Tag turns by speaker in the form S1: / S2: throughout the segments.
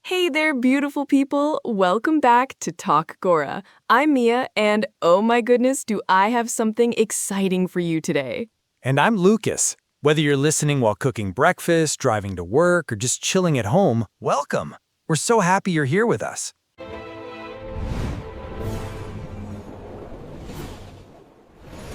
S1: Hey there, beautiful people. Welcome back to Talk Gora. I'm Mia, and oh my goodness, do I have something exciting for you today.
S2: And I'm Lucas. Whether you're listening while cooking breakfast, driving to work, or just chilling at home, welcome. We're so happy you're here with us.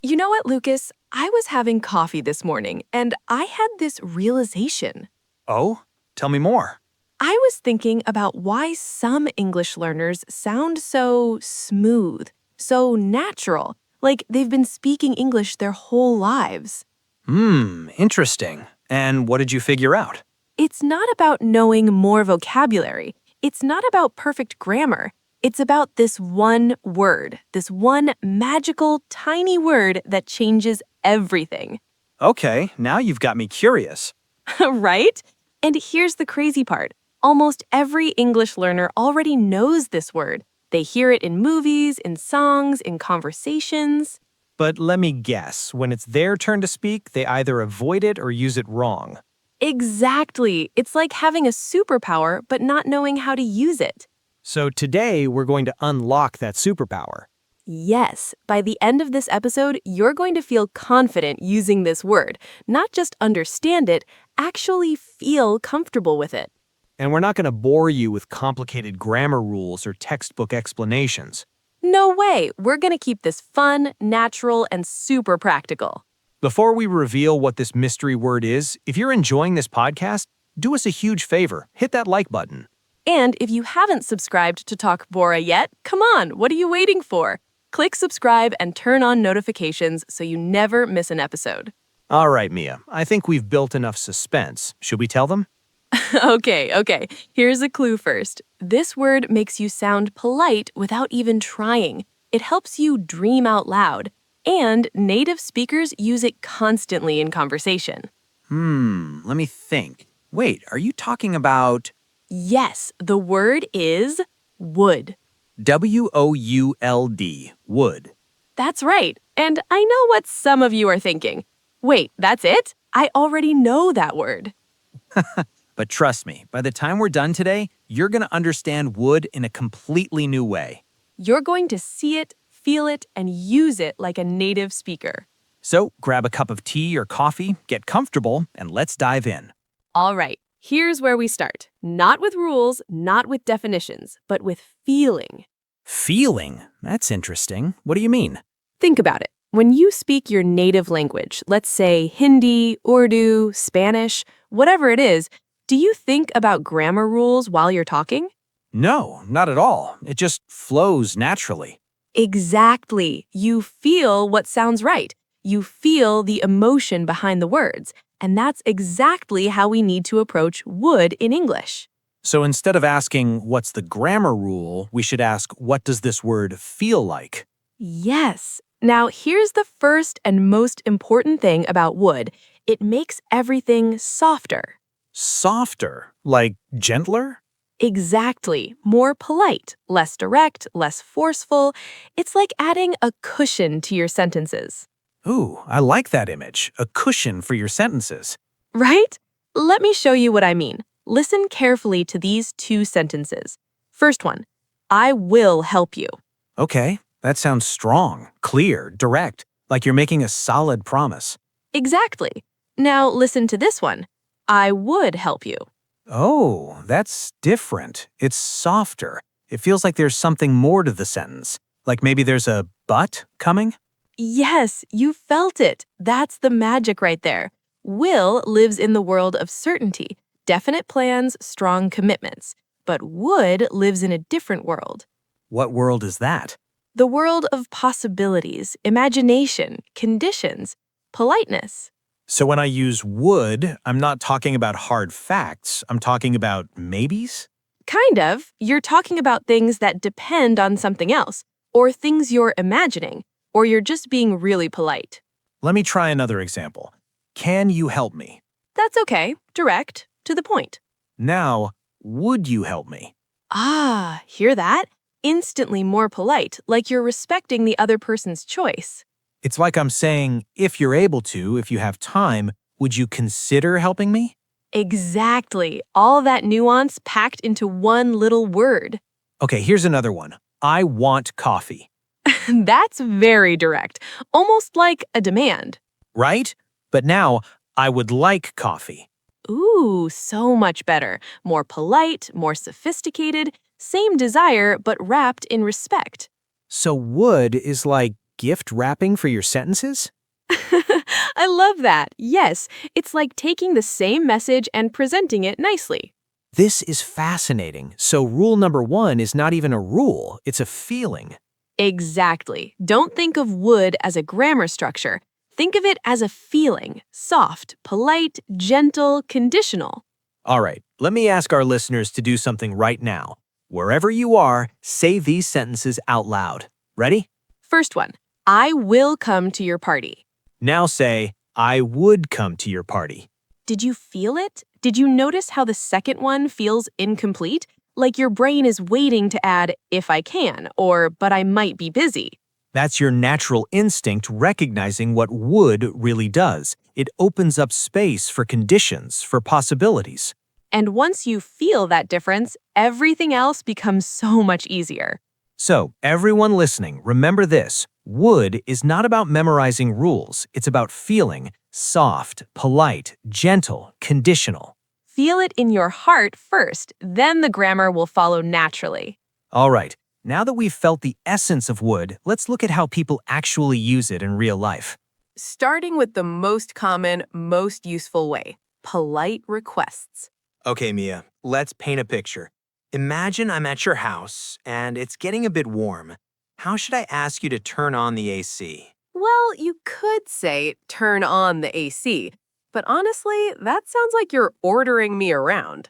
S1: You know what, Lucas? I was having coffee this morning, and I had this realization.
S2: Oh, tell me more.
S1: I was thinking about why some English learners sound so smooth, so natural, like they've been speaking English their whole lives.
S2: Interesting. And what did you figure out?
S1: It's not about knowing more vocabulary. It's not about perfect grammar. It's about this one word, this one magical, tiny word that changes everything.
S2: Okay, now you've got me curious.
S1: Right? And here's the crazy part. Almost every English learner already knows this word. They hear it in movies, in songs, in conversations.
S2: But let me guess, when it's their turn to speak, they either avoid it or use it wrong.
S1: Exactly. It's like having a superpower but not knowing how to use it.
S2: So today, we're going to unlock that superpower.
S1: Yes, by the end of this episode, you're going to feel confident using this word. Not just understand it, actually feel comfortable with it.
S2: And we're not going to bore you with complicated grammar rules or textbook explanations.
S1: No way! We're going to keep this fun, natural, and super practical.
S2: Before we reveal what this mystery word is, if you're enjoying this podcast, do us a huge favor. Hit that like button.
S1: And if you haven't subscribed to Talk Gora yet, come on, what are you waiting for? Click subscribe and turn on notifications so you never miss an episode.
S2: All right, Mia. I think we've built enough suspense. Should we tell them?
S1: Okay. Here's a clue first. This word makes you sound polite without even trying. It helps you dream out loud. And native speakers use it constantly in conversation.
S2: Let me think. Wait, are you talking about
S1: Yes, the word is would.
S2: W-O-U-L-D, would?
S1: That's right. And I know what some of you are thinking. Wait, that's it? I already know that word.
S2: But trust me, by the time we're done today, you're going to understand would in a completely new way.
S1: You're going to see it, feel it, and use it like a native speaker.
S2: So grab a cup of tea or coffee, get comfortable, and let's dive in.
S1: All right, here's where we start. Not with rules, not with definitions, but with feeling.
S2: Feeling? That's interesting. What do you mean?
S1: Think about it. When you speak your native language, let's say Hindi, Urdu, Spanish, whatever it is, do you think about grammar rules while you're talking?
S2: No, not at all. It just flows naturally.
S1: Exactly. You feel what sounds right. You feel the emotion behind the words. And that's exactly how we need to approach would in English.
S2: So instead of asking, what's the grammar rule, we should ask, what does this word feel like?
S1: Yes. Now, here's the first and most important thing about would. It makes everything softer.
S2: Softer? Like gentler?
S1: Exactly. More polite, less direct, less forceful. It's like adding a cushion to your sentences.
S2: Ooh, I like that image. A cushion for your sentences.
S1: Right? Let me show you what I mean. Listen carefully to these two sentences. First one, I will help you.
S2: Okay, that sounds strong, clear, direct, like you're making a solid promise.
S1: Exactly. Now listen to this one. I would help you.
S2: Oh, that's different. It's softer. It feels like there's something more to the sentence. Like maybe there's a but coming?
S1: Yes, you felt it. That's the magic right there. Will lives in the world of certainty, definite plans, strong commitments. But would lives in a different world.
S2: What world is that?
S1: The world of possibilities, imagination, conditions, politeness.
S2: So when I use would, I'm not talking about hard facts. I'm talking about maybes?
S1: Kind of. You're talking about things that depend on something else, or things you're imagining, or you're just being really polite.
S2: Let me try another example. Can you help me?
S1: That's okay. Direct, to the point.
S2: Now, would you help me?
S1: Ah, hear that? Instantly more polite, like you're respecting the other person's choice.
S2: It's like I'm saying, if you're able to, if you have time, would you consider helping me?
S1: Exactly. All that nuance packed into one little word.
S2: Okay, here's another one. I want coffee.
S1: That's very direct, almost like a demand.
S2: Right? But now, I would like coffee.
S1: Ooh, so much better. More polite, more sophisticated, same desire, but wrapped in respect.
S2: So would is like gift wrapping for your sentences?
S1: I love that. Yes, it's like taking the same message and presenting it nicely.
S2: This is fascinating. So rule number 1 is not even a rule, it's a feeling.
S1: Exactly. Don't think of would as a grammar structure. Think of it as a feeling soft, polite, gentle, conditional.
S2: All right, let me ask our listeners to do something right now. Wherever you are, say these sentences out loud. Ready?
S1: First one, I will come to your party.
S2: Now say, I would come to your party.
S1: Did you feel it? Did you notice how the second one feels incomplete? Like your brain is waiting to add, if I can, or but I might be busy.
S2: That's your natural instinct recognizing what would really does. It opens up space for conditions, for possibilities.
S1: And once you feel that difference, everything else becomes so much easier.
S2: So, everyone listening, remember this. Would is not about memorizing rules. It's about feeling soft, polite, gentle, conditional.
S1: Feel it in your heart first, then the grammar will follow naturally.
S2: All right, now that we've felt the essence of would, let's look at how people actually use it in real life.
S1: Starting with the most common, most useful way, polite requests.
S2: Okay, Mia, let's paint a picture. Imagine I'm at your house and it's getting a bit warm. How should I ask you to turn on the AC?
S1: Well, you could say turn on the AC, but honestly, that sounds like you're ordering me around.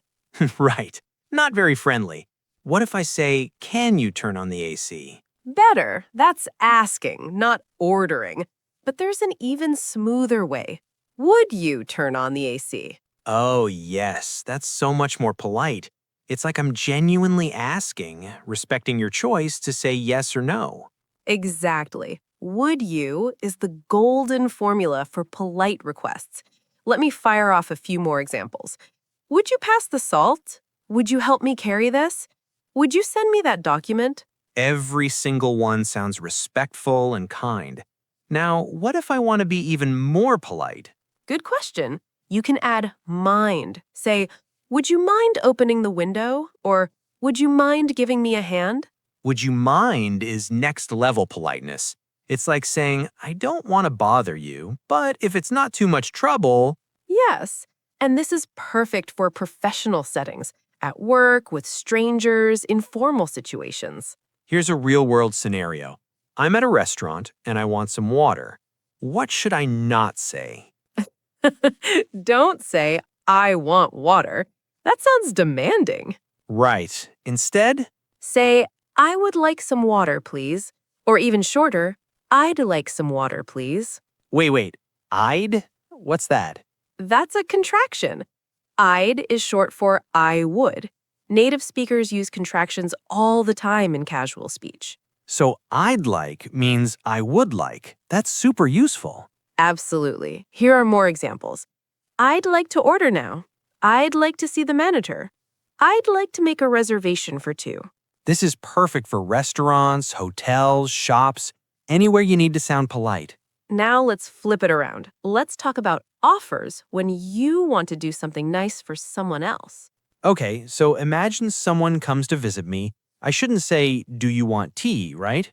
S2: Right, not very friendly. What if I say, can you turn on the AC?
S1: Better, that's asking, not ordering. But there's an even smoother way. Would you turn on the AC?
S2: Oh, yes, that's so much more polite. It's like I'm genuinely asking, respecting your choice to say yes or no.
S1: Exactly. Would you is the golden formula for polite requests. Let me fire off a few more examples. Would you pass the salt? Would you help me carry this? Would you send me that document?
S2: Every single one sounds respectful and kind. Now, what if I want to be even more polite?
S1: Good question. You can add mind. Say, would you mind opening the window? Or would you mind giving me a hand?
S2: Would you mind is next level politeness. It's like saying, I don't want to bother you, but if it's not too much trouble,
S1: Yes. And this is perfect for professional settings, at work, with strangers, informal situations.
S2: here's a real world scenario. I'm at a restaurant and I want some water. What should I not say?
S1: Don't say, I want water. That sounds demanding.
S2: Right. Instead,
S1: Say, I would like some water, please. Or even shorter, I'd like some water, please.
S2: wait, I'd? What's that?
S1: That's a contraction. I'd is short for I would. Native speakers use contractions all the time in casual speech.
S2: So I'd like means I would like. That's super useful.
S1: Absolutely. Here are more examples. I'd like to order now. I'd like to see the manager. I'd like to make a reservation for two.
S2: This is perfect for restaurants, hotels, shops, anywhere you need to sound polite.
S1: Now let's flip it around. Let's talk about offers when you want to do something nice for someone else.
S2: Okay, so imagine someone comes to visit me. I shouldn't say, do you want tea, right?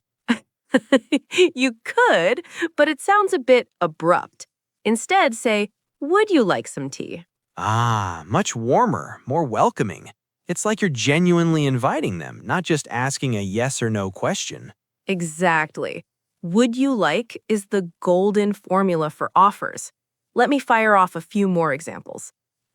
S1: You could, but it sounds a bit abrupt. Instead, say, would you like some tea?
S2: Ah, much warmer, more welcoming. It's like you're genuinely inviting them, not just asking a yes or no question.
S1: Exactly. Would you like is the golden formula for offers. Let me fire off a few more examples.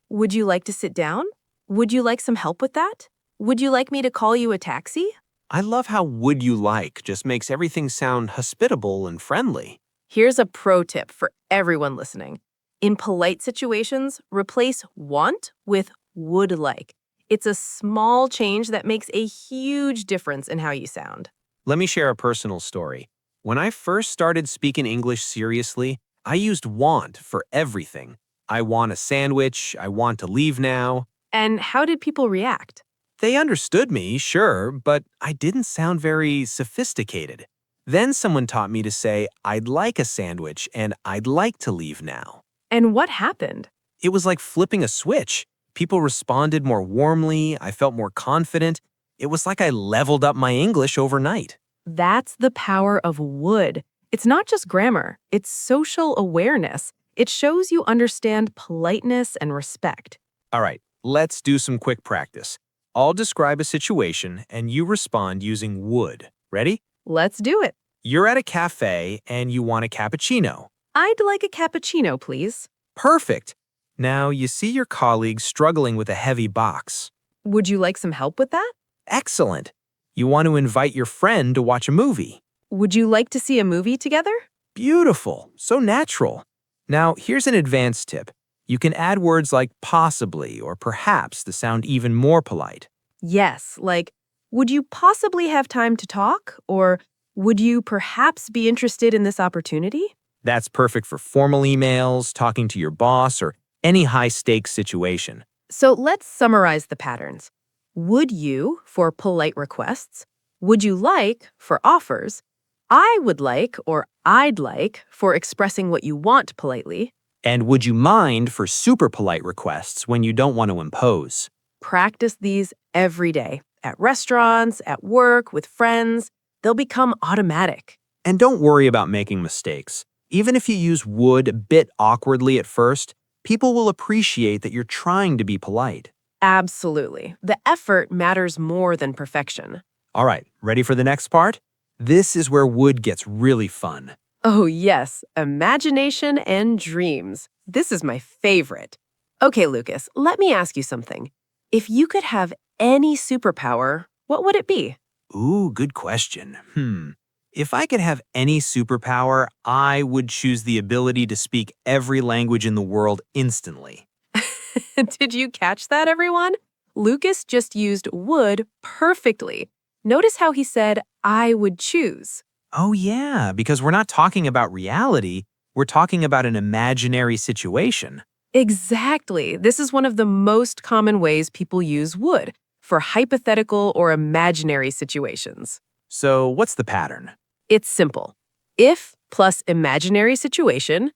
S1: Would you like to sit down? Would you like some help with that? Would you like me to call you a taxi?
S2: I love how would you like just makes everything sound hospitable and friendly.
S1: Here's a pro tip for everyone listening. In polite situations, replace want with would like. It's a small change that makes a huge difference in how you sound.
S2: Let me share a personal story. When I first started speaking English seriously, I used want for everything. I want a sandwich, I want to leave now.
S1: And how did people react?
S2: They understood me, sure, but I didn't sound very sophisticated. Then someone taught me to say, I'd like a sandwich and I'd like to leave now.
S1: And what happened?
S2: It was like flipping a switch. People responded more warmly, I felt more confident. It was like I leveled up my English overnight.
S1: That's the power of would. It's not just grammar, it's social awareness. It shows you understand politeness and respect.
S2: All right, let's do some quick practice. I'll describe a situation and you respond using would. Ready?
S1: Let's do it.
S2: You're at a cafe and you want a cappuccino.
S1: I'd like a cappuccino, please.
S2: Perfect. Now you see your colleague struggling with a heavy box.
S1: Would you like some help with that?
S2: Excellent. You want to invite your friend to watch a movie.
S1: Would you like to see a movie together?
S2: Beautiful. So natural. Now, here's an advanced tip. You can add words like possibly or perhaps to sound even more polite.
S1: Yes, like, would you possibly have time to talk? Or would you perhaps be interested in this opportunity?
S2: That's perfect for formal emails, talking to your boss, or any high-stakes situation.
S1: So let's summarize the patterns. Would you for polite requests? Would you like for offers? I would like or I'd like for expressing what you want politely.
S2: And would you mind for super polite requests when you don't want to impose?
S1: Practice these every day. At restaurants, at work, with friends. They'll become automatic.
S2: And don't worry about making mistakes. Even if you use would a bit awkwardly at first, people will appreciate that you're trying to be polite.
S1: Absolutely. The effort matters more than perfection.
S2: All right, ready for the next part? This is where would gets really fun.
S1: Oh, yes, imagination and dreams. This is my favorite. Okay, Lucas, let me ask you something. If you could have any superpower, what would it be?
S2: Ooh, good question. If I could have any superpower, I would choose the ability to speak every language in the world instantly.
S1: Did you catch that, everyone? Lucas just used would perfectly. Notice how he said, I would choose.
S2: Oh yeah, because we're not talking about reality, we're talking about an imaginary situation.
S1: Exactly. This is one of the most common ways people use would for hypothetical or imaginary situations.
S2: So what's the pattern?
S1: It's simple. If plus imaginary situation,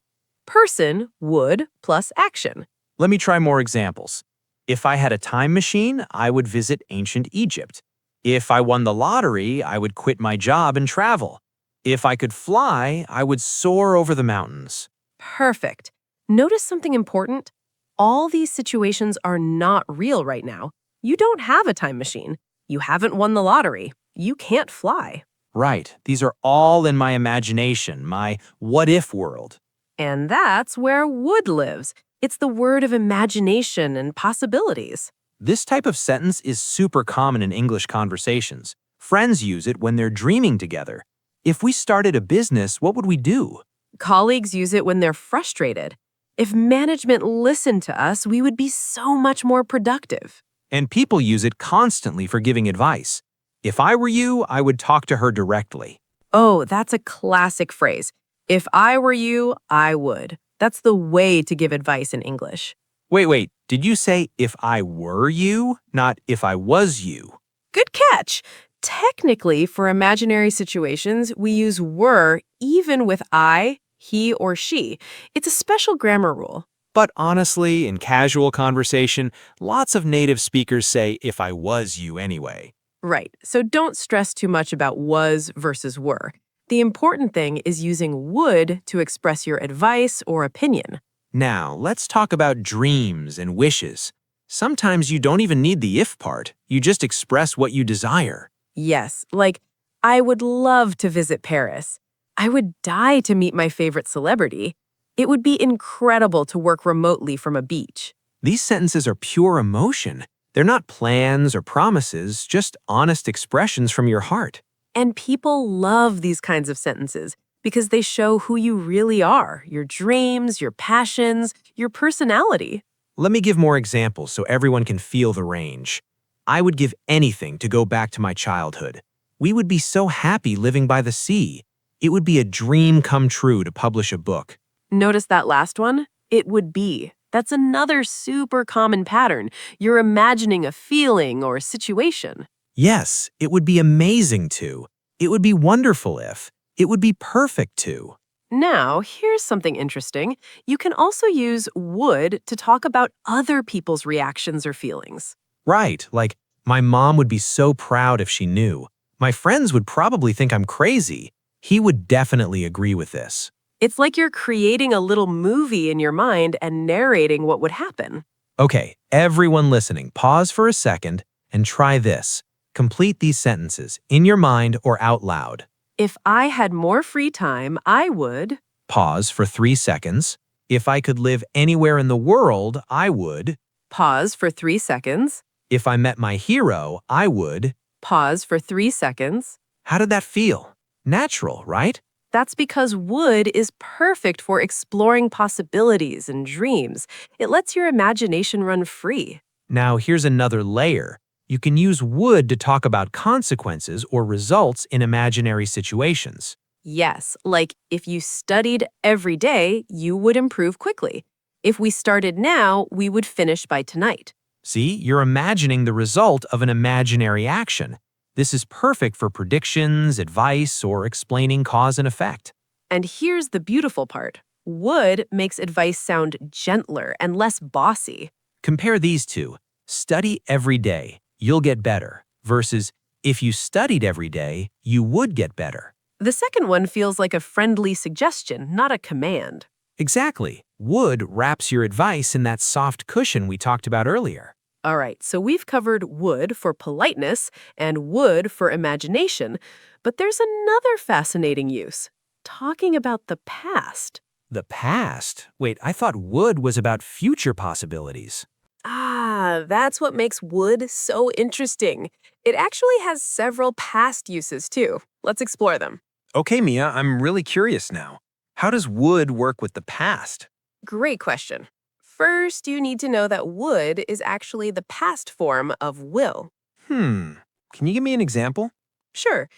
S1: person would plus action.
S2: Let me try more examples. If I had a time machine, I would visit ancient Egypt. If I won the lottery, I would quit my job and travel. If I could fly, I would soar over the mountains.
S1: Perfect. Notice something important. All these situations are not real right now. You don't have a time machine. You haven't won the lottery. You can't fly.
S2: Right, these are all in my imagination, my what-if world.
S1: And that's where would lives. It's the word of imagination and possibilities.
S2: This type of sentence is super common in English conversations. Friends use it when they're dreaming together. If we started a business, what would we do?
S1: Colleagues use it when they're frustrated. If management listened to us, we would be so much more productive.
S2: And people use it constantly for giving advice. If I were you, I would talk to her directly.
S1: Oh, that's a classic phrase. If I were you, I would. That's the way to give advice in English.
S2: Wait, did you say if I were you, not if I was you?
S1: Good catch. Technically, for imaginary situations, we use were even with I, he, or she. It's a special grammar rule.
S2: But honestly, in casual conversation, lots of native speakers say if I was you anyway.
S1: Right, so don't stress too much about was versus were. The important thing is using would to express your advice or opinion.
S2: Now, let's talk about dreams and wishes. Sometimes you don't even need the if part. You just express what you desire.
S1: Yes, like, I would love to visit Paris. I would die to meet my favorite celebrity. It would be incredible to work remotely from a beach.
S2: These sentences are pure emotion. They're not plans or promises, just honest expressions from your heart.
S1: And people love these kinds of sentences because they show who you really are, your dreams, your passions, your personality.
S2: Let me give more examples so everyone can feel the range. I would give anything to go back to my childhood. We would be so happy living by the sea. It would be a dream come true to publish a book.
S1: Notice that last one? It would be. That's another super common pattern. You're imagining a feeling or situation.
S2: Yes, it would be amazing to. It would be wonderful if. It would be perfect to.
S1: Now, here's something interesting. You can also use would to talk about other people's reactions or feelings.
S2: Right, like, my mom would be so proud if she knew. My friends would probably think I'm crazy. He would definitely agree with this.
S1: It's like you're creating a little movie in your mind and narrating what would happen.
S2: Okay, everyone listening, pause for a second and try this. Complete these sentences in your mind or out loud.
S1: If I had more free time, I would.
S2: Pause for 3 seconds. If I could live anywhere in the world, I would.
S1: Pause for 3 seconds.
S2: If I met my hero, I would.
S1: Pause for 3 seconds.
S2: How did that feel? Natural, right?
S1: That's because would is perfect for exploring possibilities and dreams. It lets your imagination run free.
S2: Now, here's another layer. You can use would to talk about consequences or results in imaginary situations.
S1: Yes, like if you studied every day, you would improve quickly. If we started now, we would finish by tonight.
S2: See, you're imagining the result of an imaginary action. This is perfect for predictions, advice, or explaining cause and effect.
S1: And here's the beautiful part. Would makes advice sound gentler and less bossy.
S2: Compare these two. Study every day, you'll get better, versus if you studied every day, you would get better.
S1: The second one feels like a friendly suggestion, not a command.
S2: Exactly. Would wraps your advice in that soft cushion we talked about earlier.
S1: All right, so we've covered would for politeness and would for imagination, but there's another fascinating use, talking about the past.
S2: The past? Wait, I thought would was about future possibilities.
S1: Ah, that's what makes would so interesting. It actually has several past uses too. Let's explore them.
S2: Okay, Mia, I'm really curious now. How does would work with the past?
S1: Great question. First, you need to know that would is actually the past form of will.
S2: Can you give me an example?
S1: Sure.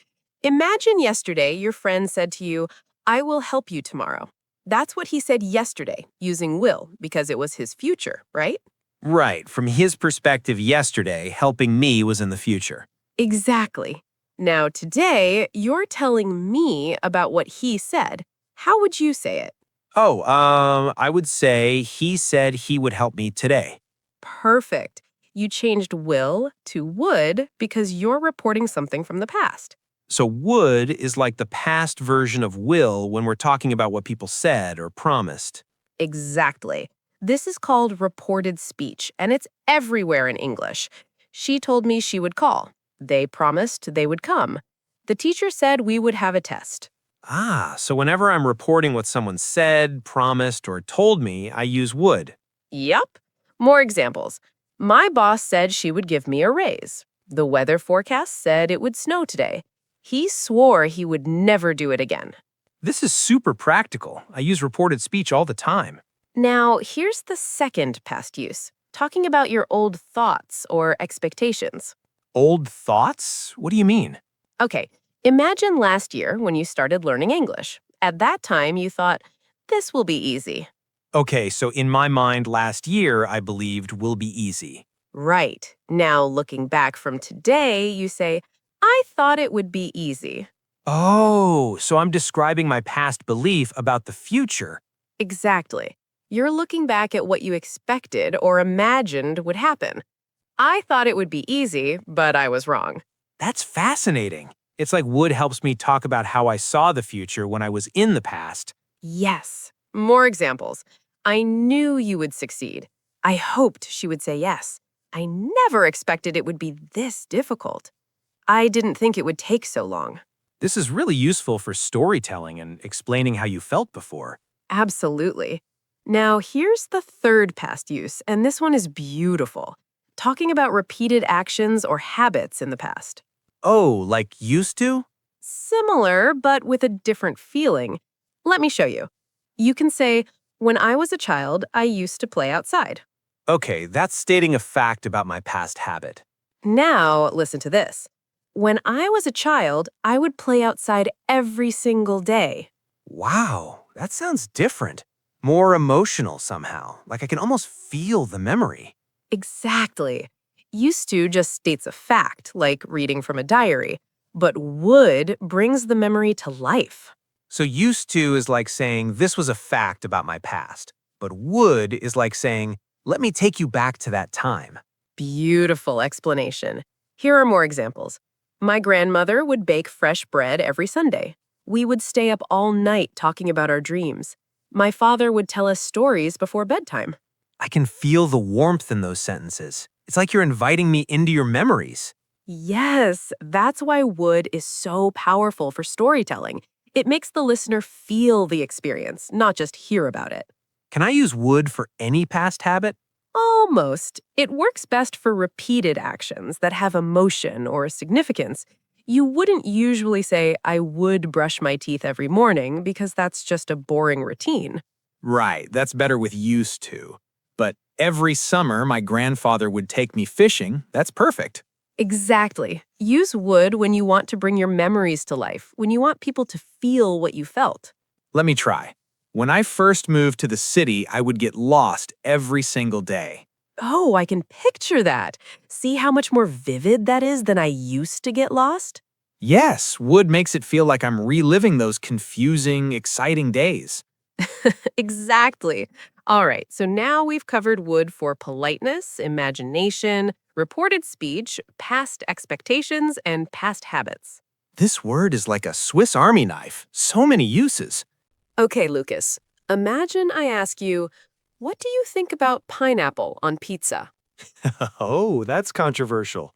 S1: Imagine yesterday your friend said to you, I will help you tomorrow. That's what he said yesterday, using will, because it was his future, right?
S2: Right, from his perspective yesterday, helping me was in the future.
S1: Exactly. Now, today, you're telling me about what he said. How would you say it?
S2: I would say he said he would help me today.
S1: Perfect. You changed will to would because you're reporting something from the past.
S2: So would is like the past version of will when we're talking about what people said or promised.
S1: Exactly. This is called reported speech, and it's everywhere in English. She told me she would call. They promised they would come. The teacher said we would have a test.
S2: Ah, so whenever I'm reporting what someone said, promised, or told me, I use would.
S1: Yup. More examples. My boss said she would give me a raise. The weather forecast said it would snow today. He swore he would never do it again.
S2: This is super practical. I use reported speech all the time.
S1: Now, here's the second past use, talking about your old thoughts or expectations.
S2: Old thoughts? What do you mean?
S1: Okay, imagine last year when you started learning English. At that time, you thought, this will be easy.
S2: Okay, so in my mind, last year, I believed will be easy.
S1: Right. Now, looking back from today, you say, I thought it would be easy.
S2: Oh, so I'm describing my past belief about the future.
S1: Exactly. You're looking back at what you expected or imagined would happen. I thought it would be easy, but I was wrong.
S2: That's fascinating. It's like would helps me talk about how I saw the future when I was in the past.
S1: Yes. More examples. I knew you would succeed. I hoped she would say yes. I never expected it would be this difficult. I didn't think it would take so long.
S2: This is really useful for storytelling and explaining how you felt before.
S1: Absolutely. Now, here's the third past use, and this one is beautiful. Talking about repeated actions or habits in the past.
S2: Oh, like used to?
S1: Similar, but with a different feeling. Let me show you. You can say, when I was a child, I used to play outside.
S2: Okay, that's stating a fact about my past habit.
S1: Now, listen to this. When I was a child, I would play outside every single day.
S2: Wow, that sounds different. More emotional somehow, like I can almost feel the memory.
S1: Exactly. Used to just states a fact, like reading from a diary, but would brings the memory to life.
S2: So used to is like saying this was a fact about my past, but would is like saying let me take you back to that time.
S1: Beautiful explanation. Here are more examples. My grandmother would bake fresh bread every Sunday. We would stay up all night talking about our dreams. My father would tell us stories before bedtime.
S2: I can feel the warmth in those sentences. It's like you're inviting me into your memories.
S1: Yes, that's why would is so powerful for storytelling. It makes the listener feel the experience, not just hear about it.
S2: Can I use would for any past habit?
S1: Almost. It works best for repeated actions that have emotion or significance. You wouldn't usually say, I would brush my teeth every morning because that's just a boring routine.
S2: Right, that's better with used to. But every summer, my grandfather would take me fishing. That's perfect.
S1: Exactly. Use would when you want to bring your memories to life, when you want people to feel what you felt.
S2: Let me try. When I first moved to the city, I would get lost every single day.
S1: Oh, I can picture that. See how much more vivid that is than I used to get lost?
S2: Yes, would makes it feel like I'm reliving those confusing, exciting days.
S1: Exactly. All right, so now we've covered would for politeness, imagination, reported speech, past expectations, and past habits.
S2: This word is like a Swiss Army knife. So many uses.
S1: Okay, Lucas, imagine I ask you, what do you think about pineapple on pizza?
S2: Oh, that's controversial.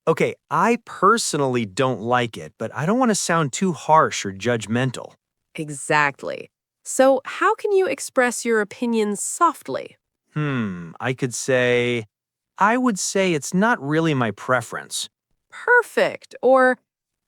S2: Okay, I personally don't like it, but I don't want to sound too harsh or judgmental.
S1: Exactly. So, how can you express your opinions softly?
S2: I could say, I would say it's not really my preference.
S1: Perfect. Or,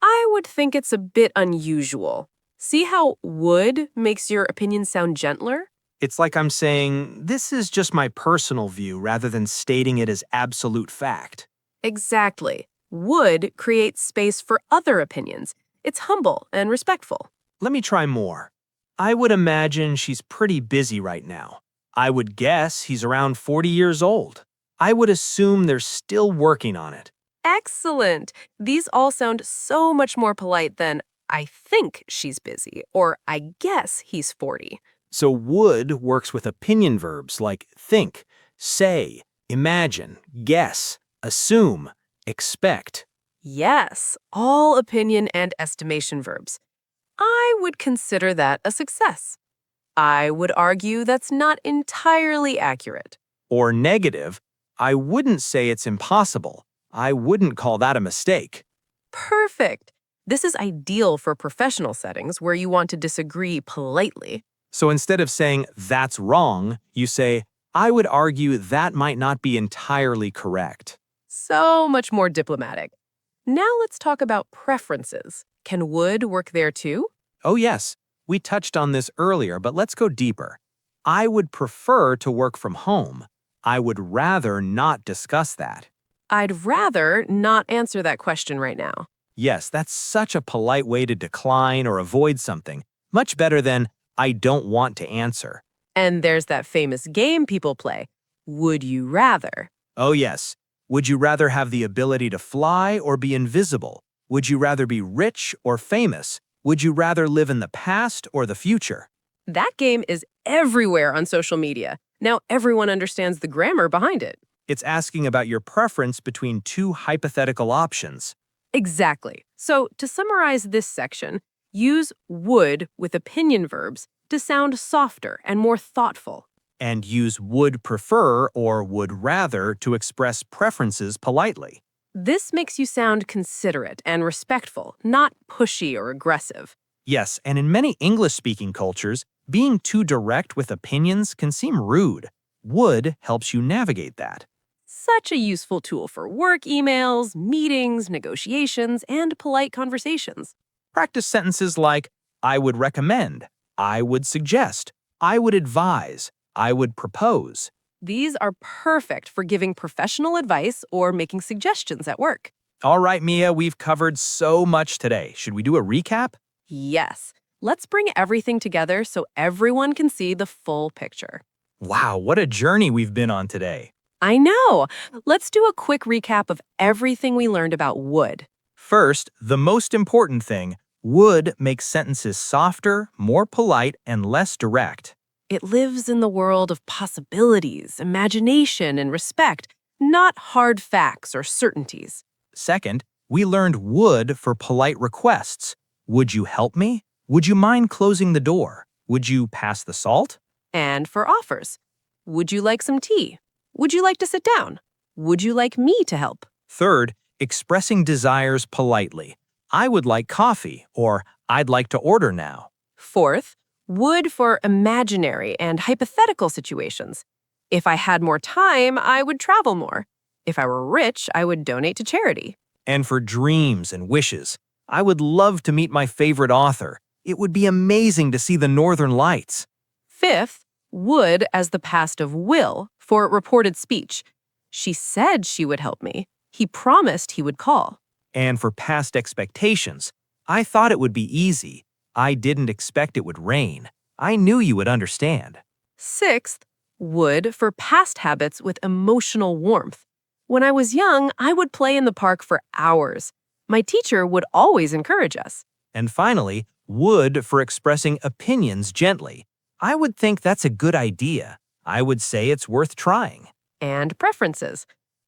S1: I would think it's a bit unusual. See how would makes your opinion sound gentler?
S2: It's like I'm saying, this is just my personal view rather than stating it as absolute fact.
S1: Exactly. Would create space for other opinions. It's humble and respectful.
S2: Let me try more. I would imagine she's pretty busy right now. I would guess he's around 40 years old. I would assume they're still working on it.
S1: Excellent. These all sound so much more polite than I think she's busy or I guess he's 40.
S2: So would works with opinion verbs like think, say, imagine, guess, assume, expect.
S1: Yes, all opinion and estimation verbs. I would consider that a success. I would argue that's not entirely accurate.
S2: Or negative, I wouldn't say it's impossible. I wouldn't call that a mistake.
S1: Perfect. This is ideal for professional settings where you want to disagree politely.
S2: So instead of saying that's wrong, you say, I would argue that might not be entirely correct.
S1: So much more diplomatic. Now let's talk about preferences. Can would work there too?
S2: Oh, yes, we touched on this earlier, but let's go deeper. I would prefer to work from home. I would rather not discuss that.
S1: I'd rather not answer that question right now.
S2: Yes, that's such a polite way to decline or avoid something. Much better than, I don't want to answer.
S1: And there's that famous game people play. Would you rather?
S2: Oh, yes. Would you rather have the ability to fly or be invisible? Would you rather be rich or famous? Would you rather live in the past or the future?
S1: That game is everywhere on social media. Now everyone understands the grammar behind it.
S2: It's asking about your preference between two hypothetical options.
S1: Exactly. So to summarize this section, use would with opinion verbs to sound softer and more thoughtful.
S2: And use would prefer or would rather to express preferences politely.
S1: This makes you sound considerate and respectful, not pushy or aggressive.
S2: Yes, and in many English-speaking cultures, being too direct with opinions can seem rude. Would helps you navigate that.
S1: Such a useful tool for work emails, meetings, negotiations, and polite conversations.
S2: Practice sentences like, I would recommend, I would suggest, I would advise, I would propose.
S1: These are perfect for giving professional advice or making suggestions at work.
S2: All right, Mia, we've covered so much today. Should we do a recap?
S1: Yes, Let's bring everything together so everyone can see the full picture.
S2: Wow, what a journey we've been on today.
S1: I know. Let's do a quick recap of everything we learned about wood.
S2: First, the most important thing, would makes sentences softer, more polite, and less direct.
S1: It lives in the world of possibilities, imagination, and respect, not hard facts or certainties.
S2: Second, we learned would for polite requests. Would you help me? Would you mind closing the door? Would you pass the salt?
S1: And for offers. Would you like some tea? Would you like to sit down? Would you like me to help?
S2: Third, expressing desires politely. I would like coffee, or I'd like to order now.
S1: Fourth, would for imaginary and hypothetical situations. If I had more time, I would travel more. If I were rich, I would donate to charity.
S2: And for dreams and wishes, I would love to meet my favorite author. It would be amazing to see the Northern Lights.
S1: Fifth, would as the past of will for reported speech. She said she would help me. He promised he would call.
S2: And for past expectations, I thought it would be easy. I didn't expect it would rain. I knew you would understand.
S1: Sixth, would for past habits with emotional warmth. When I was young, I would play in the park for hours. My teacher would always encourage us.
S2: And finally, would for expressing opinions gently. I would think that's a good idea. I would say it's worth trying.
S1: And preferences.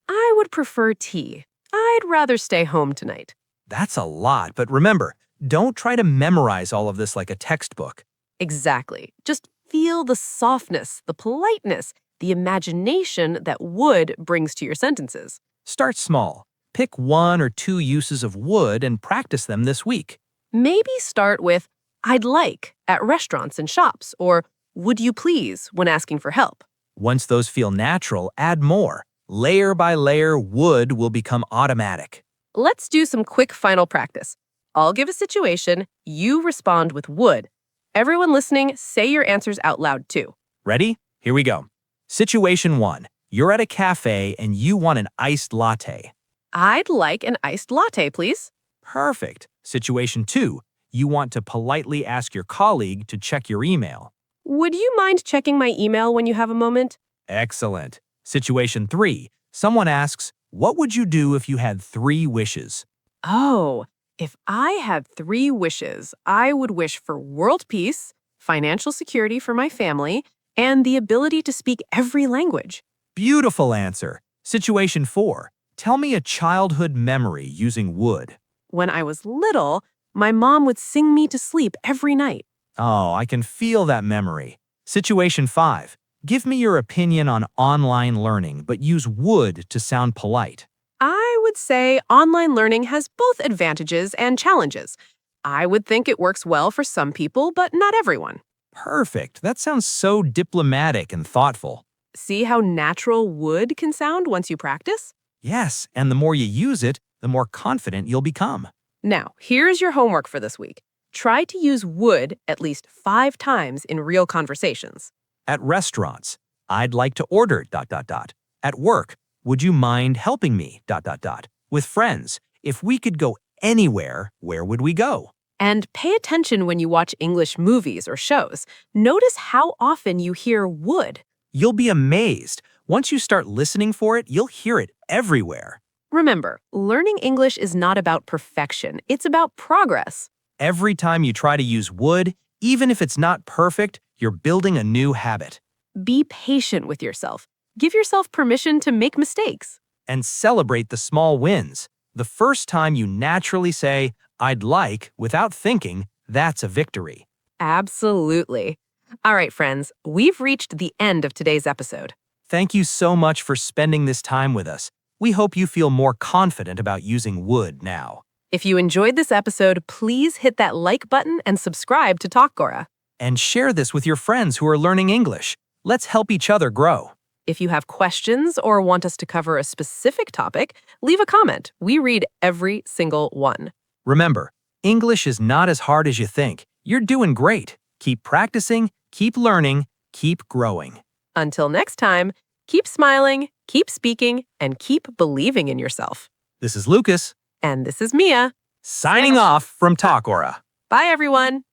S1: I would prefer tea. I'd rather stay home tonight.
S2: That's a lot, but remember, don't try to memorize all of this like a textbook.
S1: Exactly. Just feel the softness, the politeness, the imagination that would brings to your sentences.
S2: Start small. Pick 1 or 2 uses of would and practice them this week.
S1: Maybe start with I'd like at restaurants and shops, or would you please when asking for help.
S2: Once those feel natural, add more. Layer by layer, would will become automatic.
S1: Let's do some quick final practice. I'll give a situation, you respond with would. Everyone listening, say your answers out loud too.
S2: Ready? Here we go. Situation 1. You're at a cafe and you want an iced latte.
S1: I'd like an iced latte, please.
S2: Perfect. Situation 2. You want to politely ask your colleague to check your email.
S1: Would you mind checking my email when you have a moment?
S2: Excellent. Situation 3. Someone asks, what would you do if you had 3 wishes?
S1: Oh, if I had 3 wishes, I would wish for world peace, financial security for my family, and the ability to speak every language.
S2: Beautiful answer. Situation 4. Tell me a childhood memory using would.
S1: When I was little, my mom would sing me to sleep every night.
S2: Oh, I can feel that memory. Situation 5. Give me your opinion on online learning, but use would to sound polite.
S1: I would say online learning has both advantages and challenges. I would think it works well for some people, but not everyone.
S2: Perfect. That sounds so diplomatic and thoughtful.
S1: See how natural would can sound once you practice?
S2: Yes, and the more you use it, the more confident you'll become.
S1: Now, here's your homework for this week. Try to use would at least 5 times in real conversations.
S2: At restaurants, I'd like to order ... At work, would you mind helping me ... With friends, if we could go anywhere, where would we go?
S1: And pay attention when you watch English movies or shows. Notice how often you hear would.
S2: You'll be amazed. Once you start listening for it, you'll hear it everywhere.
S1: Remember, learning English is not about perfection. It's about progress.
S2: Every time you try to use would, even if it's not perfect, you're building a new habit.
S1: Be patient with yourself. Give yourself permission to make mistakes.
S2: And celebrate the small wins. The first time you naturally say, I'd like, without thinking, that's a victory.
S1: Absolutely. All right, friends, we've reached the end of today's episode.
S2: Thank you so much for spending this time with us. We hope you feel more confident about using would now.
S1: If you enjoyed this episode, please hit that like button and subscribe to Talk Gora.
S2: And share this with your friends who are learning English. Let's help each other grow.
S1: If you have questions or want us to cover a specific topic, leave a comment. We read every single one.
S2: Remember, English is not as hard as you think. You're doing great. Keep practicing, keep learning, keep growing.
S1: Until next time, keep smiling, keep speaking, and keep believing in yourself.
S2: This is Lucas.
S1: And this is Mia.
S2: Signing off from Talk Gora.
S1: Bye, everyone.